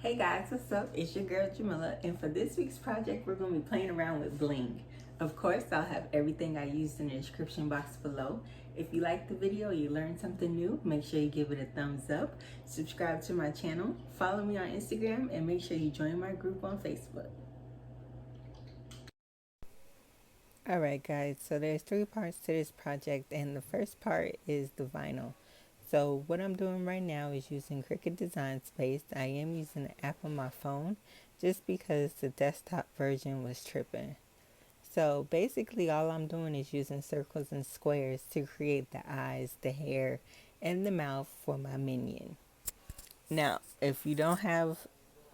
Hey guys, what's up? It's your girl Jamila, and for this week's project, we're going to be playing around with Bling. Of course, I'll have everything I used in the description box below. If you liked the video, you learned something new, make sure you give it a thumbs up, subscribe to my channel, follow me on Instagram, and make sure you join my group on Facebook. Alright guys, so there's 3 parts to this project, and the first part is the vinyl. So what I'm doing right now is using Cricut Design Space. I am using the app on my phone just because the desktop version was tripping. So basically all I'm doing is using circles and squares to create the eyes, the hair, and the mouth for my minion. Now, if you don't have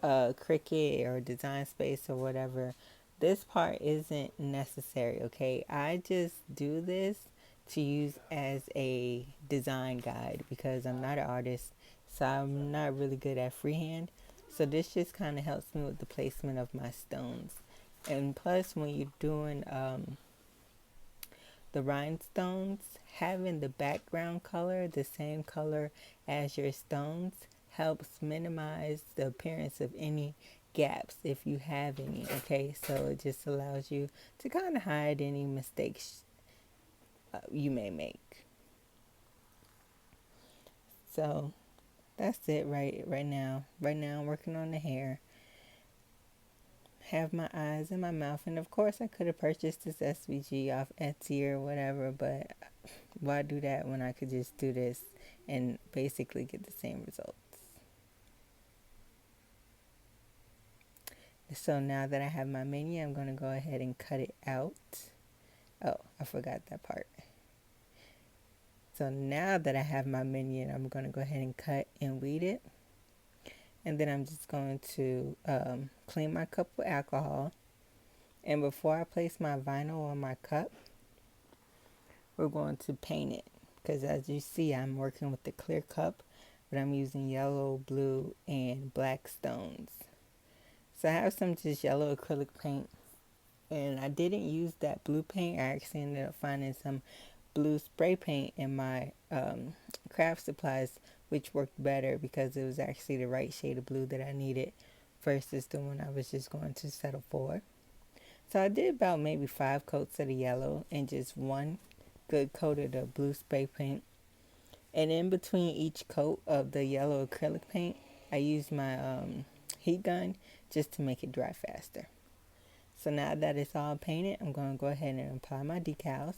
a Cricut or Design Space or whatever, this part isn't necessary, okay? I just do this to use as a design guide because I'm not an artist, so I'm not really good at freehand. So this just kind of helps me with the placement of my stones. And plus, when you're doing the rhinestones, having the background color the same color as your stones helps minimize the appearance of any gaps if you have any, okay? So it just allows you to kind of hide any mistakes you may make. So that's it right now. Right now I'm working on the hair. Have my eyes and my mouth, and of course I could have purchased this SVG off Etsy or whatever, but why do that when I could just do this and basically get the same results? So now that I have my mini, I'm going to go ahead and cut it out. Oh, I forgot that part. So now that I have my minion, I'm going to go ahead and cut and weed it. And then I'm just going to clean my cup with alcohol. And before I place my vinyl on my cup, we're going to paint it. Because as you see, I'm working with the clear cup, but I'm using yellow, blue, and black stones. So I have some just yellow acrylic paint. And I didn't use that blue paint. I actually ended up finding some blue spray paint in my craft supplies, which worked better because it was actually the right shade of blue that I needed versus the one I was just going to settle for. So I did about maybe 5 coats of the yellow and just 1 good coat of the blue spray paint. And in between each coat of the yellow acrylic paint, I used my heat gun just to make it dry faster. So now that it's all painted, I'm going to go ahead and apply my decals.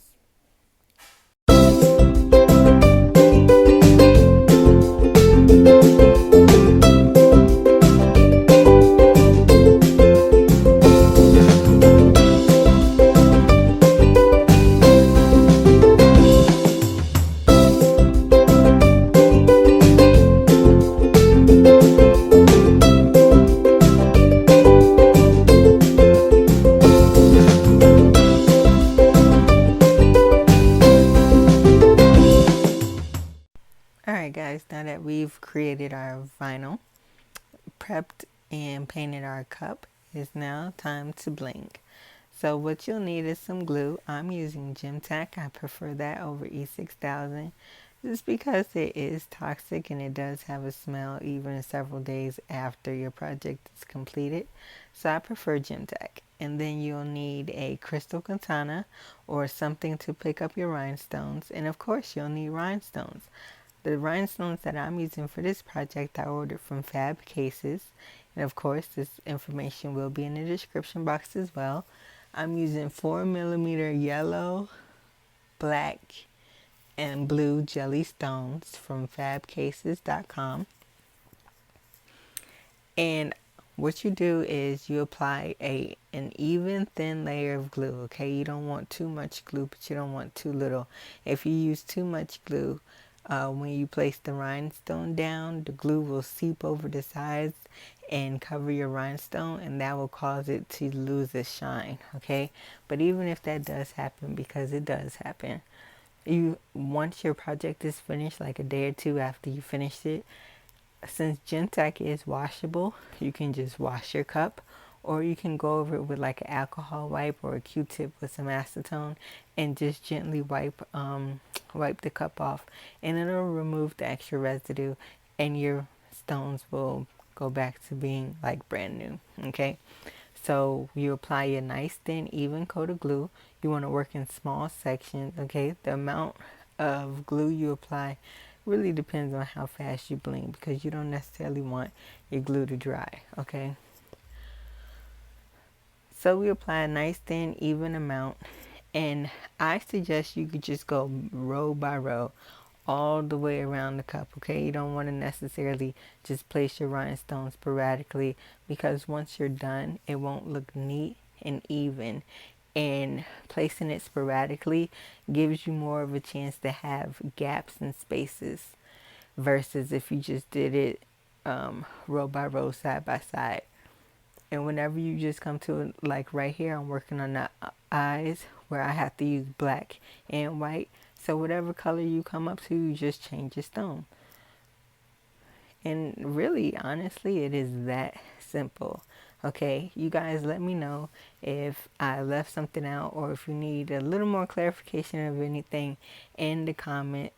Alright guys, now that we've created our vinyl, prepped and painted our cup, it's now time to bling. So what you'll need is some glue. I'm using Gem Tack. I prefer that over E6000 just because it is toxic and it does have a smell even several days after your project is completed. So I prefer Gem Tack. And then you'll need a crystal katana or something to pick up your rhinestones. And of course you'll need rhinestones. The rhinestones that I'm using for this project I ordered from Fab Cases. And of course this information will be in the description box as well. I'm using 4mm yellow, black, and blue jelly stones from fabcases.com. And what you do is you apply an even thin layer of glue, okay? You don't want too much glue, but you don't want too little. If you use too much glue, when you place the rhinestone down, the glue will seep over the sides and cover your rhinestone, and that will cause it to lose its shine, okay? But even if that does happen, because it does happen, once your project is finished, like a day or two after you finished it, since Gem Tack is washable, you can just wash your cup, or you can go over it with like an alcohol wipe or a Q-tip with some acetone and just gently wipe wipe the cup off, and it'll remove the extra residue and your stones will go back to being like brand new. Okay, so you apply your nice thin even coat of glue. You want to work in small sections. Okay, the amount of glue you apply really depends on how fast you bling, because you don't necessarily want your glue to dry. Okay, so we apply a nice thin even amount, and I suggest you could just go row by row all the way around the cup. Okay, you don't want to necessarily just place your rhinestones sporadically, because once you're done it won't look neat and even, and placing it sporadically gives you more of a chance to have gaps and spaces versus if you just did it row by row, side by side. And whenever you just come to it, like right here, I'm working on the eyes where I have to use black and white. So whatever color you come up to, you just change your stone. And really, honestly, it is that simple. Okay, you guys let me know if I left something out, or if you need a little more clarification of anything in the comment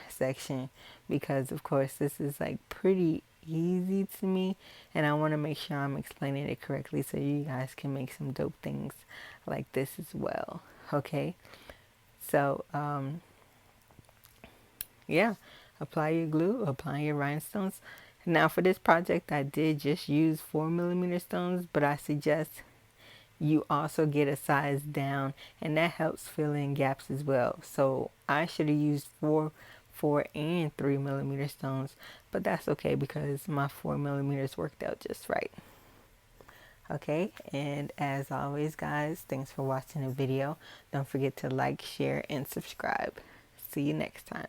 section, because of course this is like pretty easy to me, and I want to make sure I'm explaining it correctly so you guys can make some dope things like this as well. Okay, so yeah, apply your glue, apply your rhinestones. Now for this project I did just use 4mm stones, but I suggest you also get a size down, and that helps fill in gaps as well. So I should have used 4 and 3mm stones, but that's okay because my 4mm worked out just right. Okay, and as always guys, thanks for watching the video. Don't forget to like, share, and subscribe. See you next time.